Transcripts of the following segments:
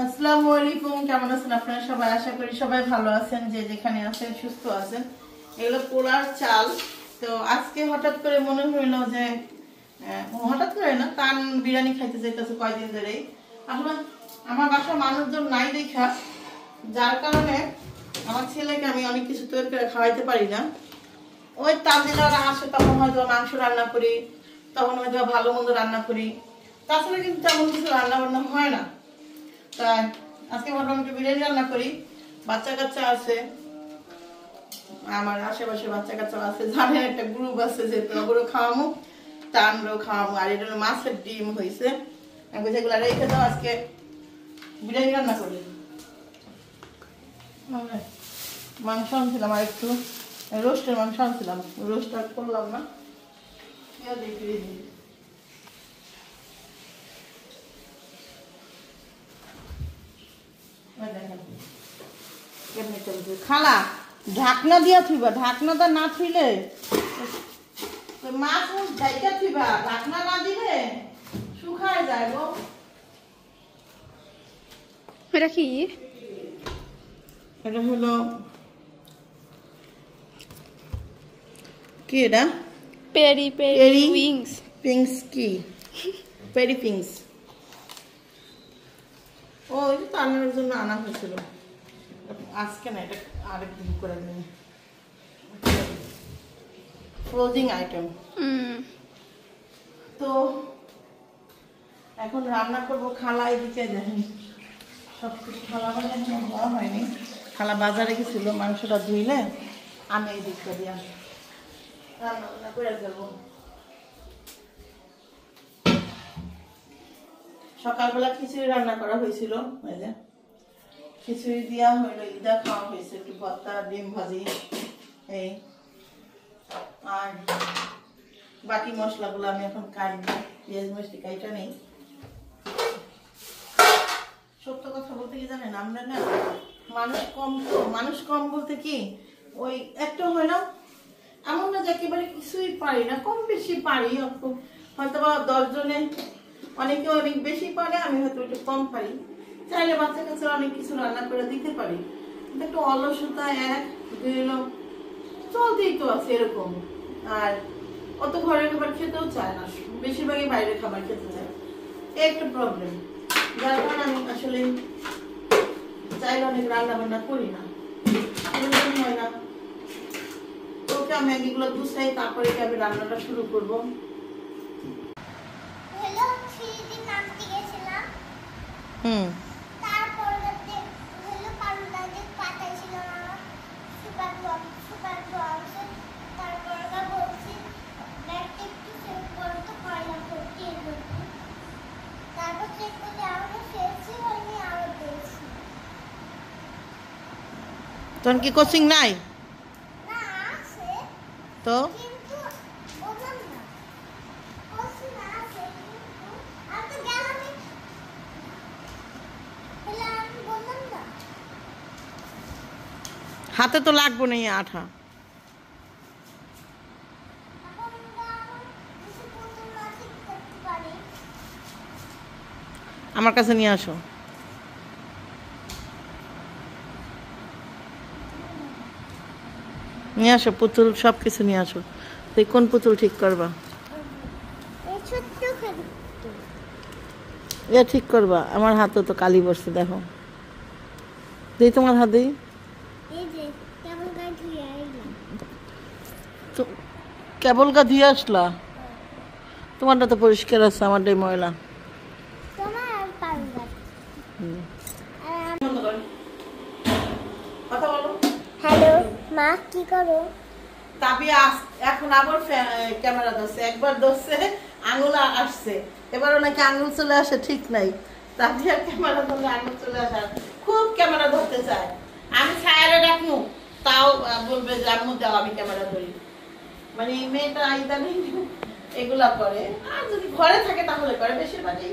আসসালামু আলাইকুম, কেমন আছেন আপনারা সবাই? আশা করি সবাই ভালো আছেন, যে যেখানে আছেন সুস্থ আছেন। এগুলো পোলার চাল। তো আজকে হঠাৎ করে মনে হইলো যে হঠাৎ করে না, তান বিরিয়ানি খাইতে যাইতেছে কয়দিন ধরেই। আসলে আমার বাসার মানুষজন নাই দেখা, যার কারণে আমার ছেলেকে আমি অনেক কিছু তৈরি করে খাওয়াইতে পারি না। ওই তানজিলারা আসে তখন হয়তো মাংস রান্না করি, তখন হয়তো ভালো মন্দ রান্না করি, তাছাড়া কিন্তু তেমন কিছু রান্না বান্না হয় না। তাই আজকে ভাবলাম একটু বিরিয়ানি রান্না করি। বাচ্চা কাচ্চা আছে, আমার আশেপাশে বাচ্চা কাচ্চা আছে, জানেন একটা গ্রুপ আছে, যে ওগুলো খাওয়ামো, তানরাও খাওয়ামো। আর এটা মাছের ডিম হয়েছে, আমি যেগুলো রেখে দাও, আজকে বিরিয়ানি রান্না করি। মাংস আনছিলাম, আর একটু রোস্টের মাংস আনছিলাম, রোস্ট আর করলাম না। খালা ঢাকনা দিয়া থুইবা, ঢাকনাটা না থুইলে মাছ ঢাইকা থুইবা, ঢাকনা না দিলে শুকায় যায় গো। এটা কি? এটা হলো কি? এটা পেরি পেরি উইংস। পিংস কি? পেরি পিংস। ও এটা তো আনার জন্য আনা হয়েছিল, আজকে না, এটা আরেকদিন করে নিই। ফ্রোজিং আইটেম। তো এখন রান্না করবো। খালা এদিকে দেখেন সব কিছু, খালা মানে এখন হওয়া হয়নি, খালা বাজারে গেছিল, মাংসটা ধুইলে আমি এই দিকটা দিয়া রান্না বান্না করে ফেলবো। সকালবেলা খিচুড়ি রান্না করা হয়েছিল, এই যে খিচুড়ি দিয়া হইলো, ইদা খাওয়া হয়েছে, একটু ভর্তা, ডিম ভাজি, এই। আর বাকি মশলাগুলো আমি এখন কাটবো, পেঁয়াজ মশলা কাইটা নেই। সত্য কথা বলতে কি জানেন, আমরা না মানুষ কম, তো মানুষ কম বলতে কি ওই একটা হয় না, এমন না যে একেবারে কিছুই পারি না, কম বেশি পারি। হয়তো বা 10 জনে অনেকে অনেক বেশি পারে, আমি হয়তো একটু কম পারি। চাইলে বাচ্চা কাছে অনেক কিছু রান্না করে দিতে পারি, কিন্তু একটু অলসতা, এক দুই লোক চলতেই তো আছে এরকম। আর অত ঘরের খাবার খেতেও চায় না, বেশিরভাগই বাইরের খাবার খেতে চায়, এই একটা প্রবলেম। যার কারণে আমি আসলে চাইলে অনেক রান্না বান্না করি না, হয় না। ওকে আমি এগুলো গুছাই, তারপরে আমি রান্নাটা শুরু করবো। তোর কি কোচিং নাই? তো হাতে তো লাগবো না আঠা। আমার কাছে নিয়ে আসো। নিয়ে আসো পুতুল, সব কিছু নিয়ে আসো। তুই কোন পুতুল ঠিক করবা? এ ঠিক করবা? আমার হাতে তো কালি বসছে, দেখো। দিই তোমার হাত, দিই। কেবল গা দিয়ে আসলা? তোমারটা তো পরিষ্কার আছে, আমারটাই ময়লা। হ্যালো মা, কি করো? তাবিয়া এখন আবার ক্যামেরা ধরছে, একবার ধরছে আঙুল আসছে, এবারও নাকি আঙুল চলে আসে, ঠিক নাই। তাবিয়ার ক্যামেরা ধরলে আঙুল চলে আসে, খুব ক্যামেরা ধরতে চায়। আমি ছায়ারে রাখবো, তাও বলবে যে আম্মু দাও আমি ক্যামেরা ধরি। মানে এই মেয়েটা ইদানিং এগুলা করে, আর যদি ঘরে থাকে তাহলে করে, বেশিরভাগই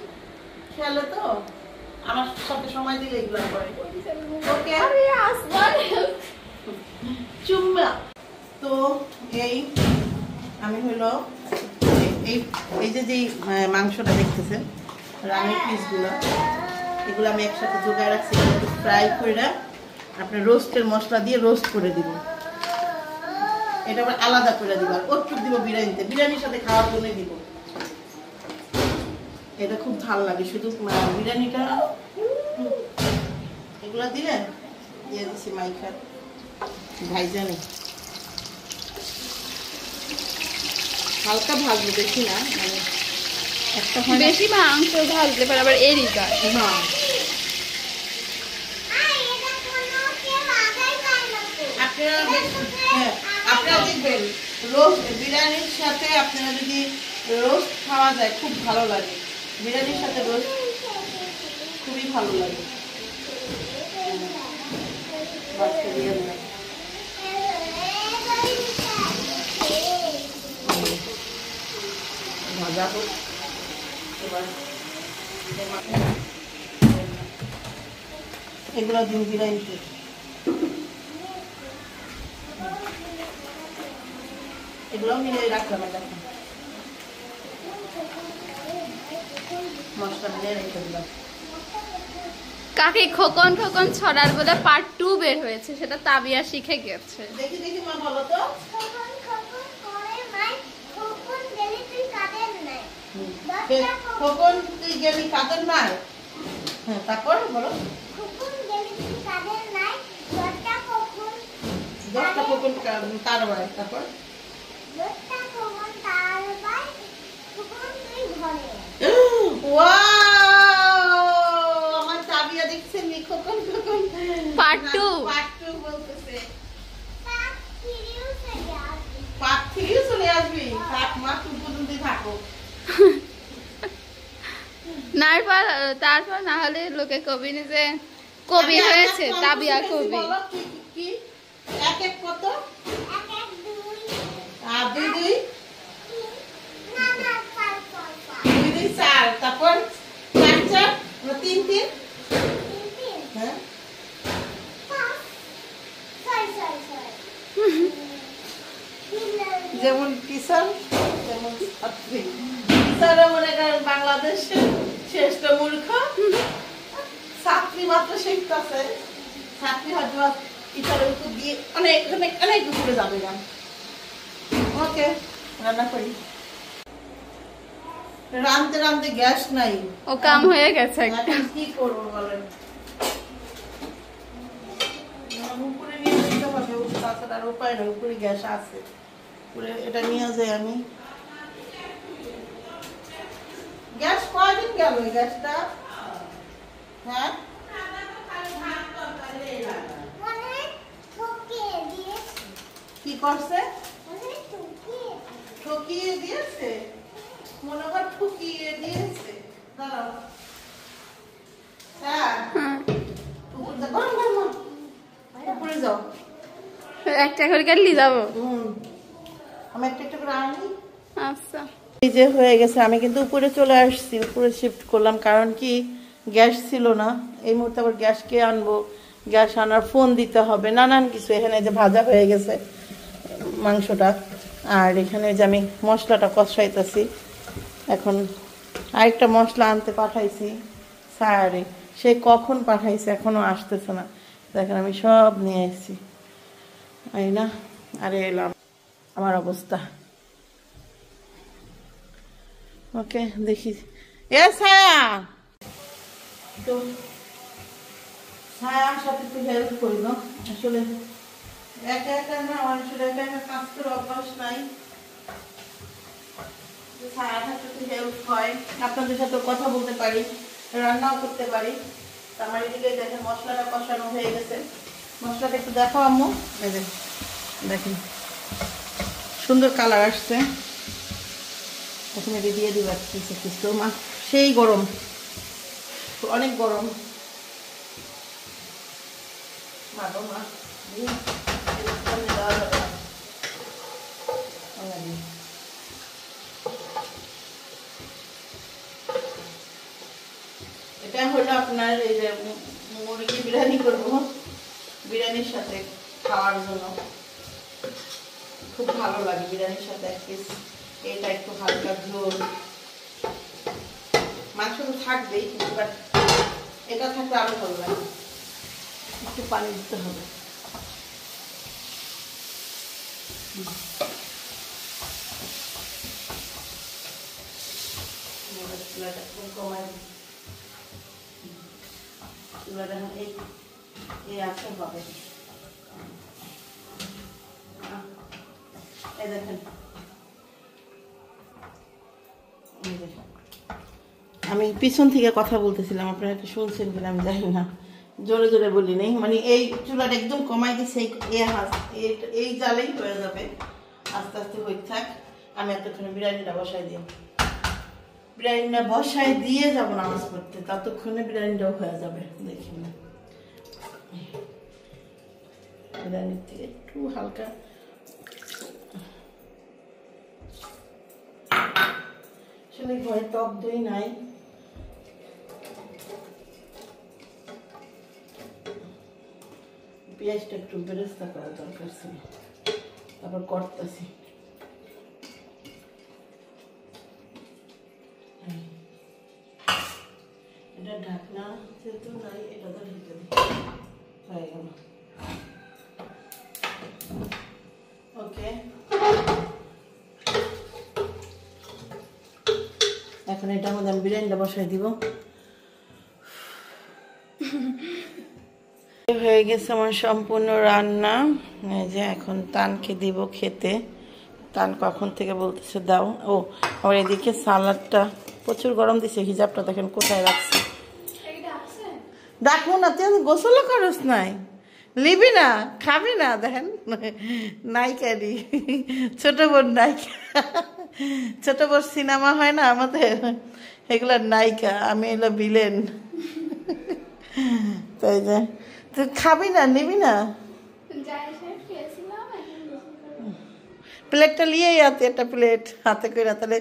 খেলে তো, আমার সাথে সময় দিলে এগুলা করে। ওকে চুম্মা। তো এই আমি হলো এই যে মাংসটা দেখতেছেন, রানের পিসগুলো, এগুলো আমি একসাথে জোগাড় রাখছি, ফ্রাই করে আপনার রোস্টের মশলা দিয়ে রোস্ট করে দিব। এটা আবার আলাদা করে দিব, আর ওটুক দিব বিরিয়ানিতে, বিরিয়ানির সাথে খাওয়ার জন্য দিব। এটা খুব ভালো লাগে, শুধু বিরিয়ানিটা এগুলো দিলে দিয়ে দিচ্ছি মাইখার ভাইজানে হালকা ভাজবো, বেশি না, মানে একটা বেশি মাংস ভাজলে পরে আবার এড়ি যায়। হ্যাঁ আপনারা দেখবেন রোস্ট বিরিয়ানির সাথে আপনারা যদি রোস্ট খাওয়া যায় খুব ভালো লাগে, বিরিয়ানির সাথে রোস্ট খুবই ভালো লাগে। ভাজা হোক এবার, এগুলো দিন বিরিয়ানিতে এগুলো মিলিয়ে রাখলাম, দেখুন মশলা মিলিয়ে রেখে দিলাম। কাকে খোকন খোকন ছড়ার বলে পার্ট 2 বের হয়েছে, সেটা তাবিয়া শিখে গেছে। দেখি দেখি মা বলো তো। খোকন তুই গেলি কাদের নাই? হ্যাঁ তারপর বলো। 10টা খোকন তার ভাই, তারপর আমার তাবিয়া দেখছেন নি খোকন খোকন পার্ট 2 বলতেছে। পার্ট 3 চলে আসবি, থাক মা তুই পর্যন্তই থাকো। তারপর না হলে লোকে কবি যে কবি হয়েছে, তাবিয়া কবি। কি এক এক কত? আর দুই দুই দুই দুই 4, তারপর 4 4 3 3, হ্যাঁ যেমন টিচার তেমন ছাত্রী। টিচারও মনে করেন বাংলাদেশের শ্রেষ্ঠ মূর্খ, ছাত্রী মাত্র শিখতেছে, ছাত্রী হয়তো টিচারের উপর দিয়ে অনেক অনেক অনেক উপরে যাবে না। ওকে রান্না করি, রাঁধতে রাঁধতে গ্যাস নাই, ও কাম হয়ে গেছে। এখন কি করবো বলেন, উপরে নিয়ে যেতে হবে, তাছাড়া আর উপায় নেই, উপরে গ্যাস আছে, উপরে এটা নিয়ে যাই আমি। গ্যাস কয়দিন গেল এই গ্যাসটা? হ্যাঁ কি করছে? ঠকিয়ে দিয়েছে, মনে হয় ঠকিয়ে দিয়েছে। দাঁড়াও, হ্যাঁ উপরে যাও, একটা করে কাটলি যাবো। আমি একটা একটা করে আনি। আচ্ছা এই যে হয়ে গেছে, আমি কিন্তু উপরে চলে আসছি, উপরে শিফট করলাম, কারণ কি গ্যাস ছিল না। এই মুহূর্তে আবার গ্যাস কে আনবো, গ্যাস আনার ফোন দিতে হবে, নানান কিছু। এখানে যে ভাজা হয়ে গেছে মাংসটা, আর এখানে যে আমি মশলাটা কষাইতেছি। এখন আরেকটা মশলা আনতে পাঠাইছি স্যারে, সে কখন পাঠাইছে এখনো আসতেছে না। দেখেন আমি সব নিয়ে এসেছি, এই না, আরে এলাম আমার অবস্থা। ওকে দেখি, এ ছায়া, তো ছায়ার সাথে একটু হেল্প করিল। আসলে একা একা না, মানুষের একা একা কাজ করে অভ্যাস নাই, ছায়ার সাথে একটু হেল্প হয়, আপনাদের সাথে কথা বলতে পারি, রান্নাও করতে পারি। আমার এদিকে দেখেন মশলাটা কষানো হয়ে গেছে। মশলাটা একটু দেখো আম্মু, এই যে দেখেন সুন্দর কালার আসছে। এখন এটা দিয়ে দিবা কিছু কিছু, মা সেই গরম, অনেক গরম। মা গো মা, দেওয়া যাবে না। এটা হলো আপনার এই যে মুরগি বিরিয়ানি করবো, বিরিয়ানির সাথে খাওয়ার জন্য খুব ভালো লাগে। বিরিয়ানির সাথে এক পিস এটা একটু হালকা ঝোল, মাংস তো থাকবেই, কিন্তু এটা থাকলে আরো ভালো লাগে। একটু পানি দিতে হবে। চুলাটা কমাই চুলাটা এই আছে হবে। এই দেখেন আমি পিছন থেকে কথা বলতেছিলাম, আপনারা কি শুনছেন কিনা আমি জানি না, জোরে জোরে বলি নেই। মানে এই চুলাটা একদম কমাই দিচ্ছে, এই জালেই হয়ে যাবে, আস্তে আস্তে হয়ে থাক। আমি এতক্ষণে বিরিয়ানিটা বসাই দিই, বিরিয়ানিটা বসাই দিয়ে যাবো নামাজ পড়তে, ততক্ষণে বিরিয়ানিটাও হয়ে যাবে। দেখি না বিরিয়ানির থেকে একটু হালকা আসলে ঘরে টক দই নাই, পেঁয়াজটা একটু বেরেস্তা করা দরকার ছিল, তারপর করতেছি। এটা ঢাকনা যেহেতু নাই, এটা তো ঢেকে হয়ে গেল। ওকে, এখন এটার মধ্যে আমি বিরিয়ানিটা বসাই দিব। হয়ে গেছে আমার সম্পূর্ণ রান্না। এই যে এখন তানকে দিব খেতে। তান কখন থেকে বলতেছে দাও। ও আমার এদিকে সালাডটা প্রচুর গরম দিছে, হিজাবটা দেখেন কোথায় রাখছে। ডাকবো না, তুই গোসলও করস নাই, লিবি না, খাবি না, দেখেন নায়িকারি ছোট বোন নায়িকা, ছোট বোন সিনেমা হয় না আমাদের, এগুলার নায়িকা, আমি এগুলো ভিলেন। তাই যে তুই খাবি না, নিবি না, প্লেটটা নিয়েই আতে, একটা প্লেট হাতে করে তাহলে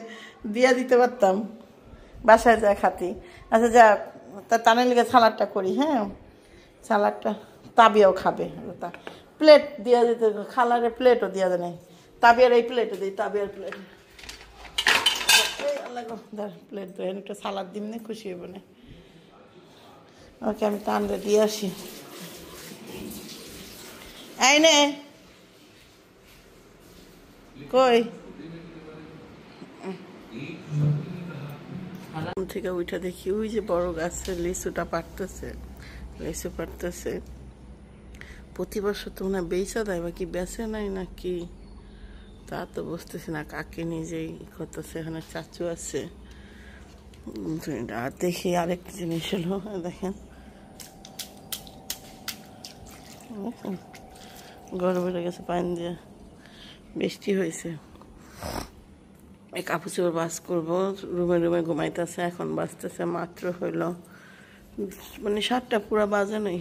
দিয়া দিতে পারতাম, বাসায় যা খাতি। আচ্ছা যা, তা টানের লিগে সালাডটা করি। হ্যাঁ, সালাডটা তাবিয়াও খাবে, প্লেট দিয়া দিতে, খালারে প্লেটও দিয়া দেয় নাই, তাবিয়ার এই প্লেটে দিই, তাবিয়ার প্লেট প্লেট দেয়, একটা সালাদ দিন না, খুশি হইব না। ওকে, আমি টানলে দিয়ে আসি। এই নে কই থেকে উঠে দেখি ওই যে বড় গাছে লিচুটা পারতেছে, লিচু পারতেছে। প্রতি বছর তো মনে হয় বেচা দেয়, বা কি বেচে নাই নাকি তা তো বুঝতেছি না। কাকে নিজেই করতেছে, এখানে চাচু আছে। আর দেখি আরেকটা জিনিস হলো, দেখেন গরম বেড়ে গেছে, পানি দিয়ে বৃষ্টি হয়েছে। এই কাপড় চোপড় বাস করবো, রুমে রুমে ঘুমাইতেছে। এখন বাজতেছে মাত্র হইল মানে 7টা পুরা বাজে নেই,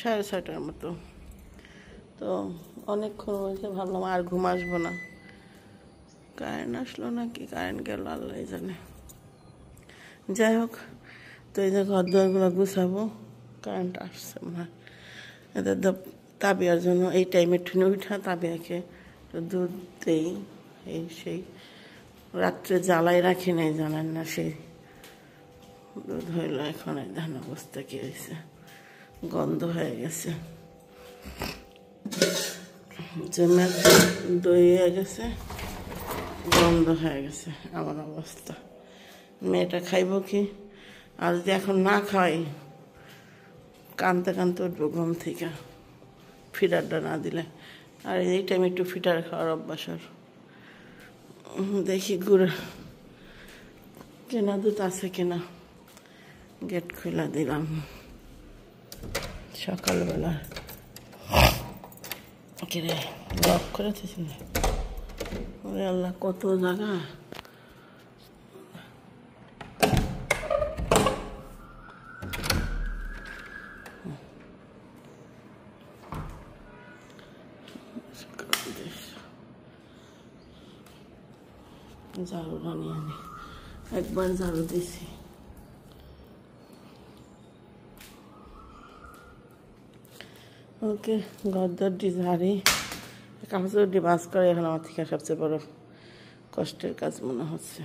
6:30টার মতো। তো অনেকক্ষণ হয়েছে, ভাবলাম আর ঘুম আসবো না। কারেন্ট আসলো নাকি কারেন্ট গেল আল্লাহ জানে। যাই হোক, তো এই যে ঘর দুয়ারগুলো গুছাবো, কারেন্ট আসছে মনে হয়। এদের তাবিয়ার জন্য এই টাইমে ঠুনে উঠা, তাবিয়াকে দুধ দেই, এই সেই রাত্রে জ্বালাই রাখি নাই, জানেন না, সেই দুধ হইল। এখন এই ধান অবস্থা কি হয়েছে, গন্ধ হয়ে গেছে, জমে দই হয়ে গেছে, গন্ধ হয়ে গেছে। আমার অবস্থা, মেয়েটা খাইব কি? আর যদি এখন না খাই, কানতে কানতে উঠবো ঘুম থেকে, ফিডারটা না দিলে। আর এই টাইমে একটু ফিডার খাওয়ার অভ্যাস। আর দেখি গুড় কেনা দুধ আছে কিনা, গেট খুলে দিলাম সকালবেলা। কিরে লক করেছিল, আল্লাহ কত জায়গা। ঝাড়ুটা নিয়ে আনি, একবার ঝাড়ু দিছি। ওকে, গদ্দরটি ঝাড়ি, কাপড় বাস করে এখন আমার থেকে সবচেয়ে বড় কষ্টের কাজ মনে হচ্ছে।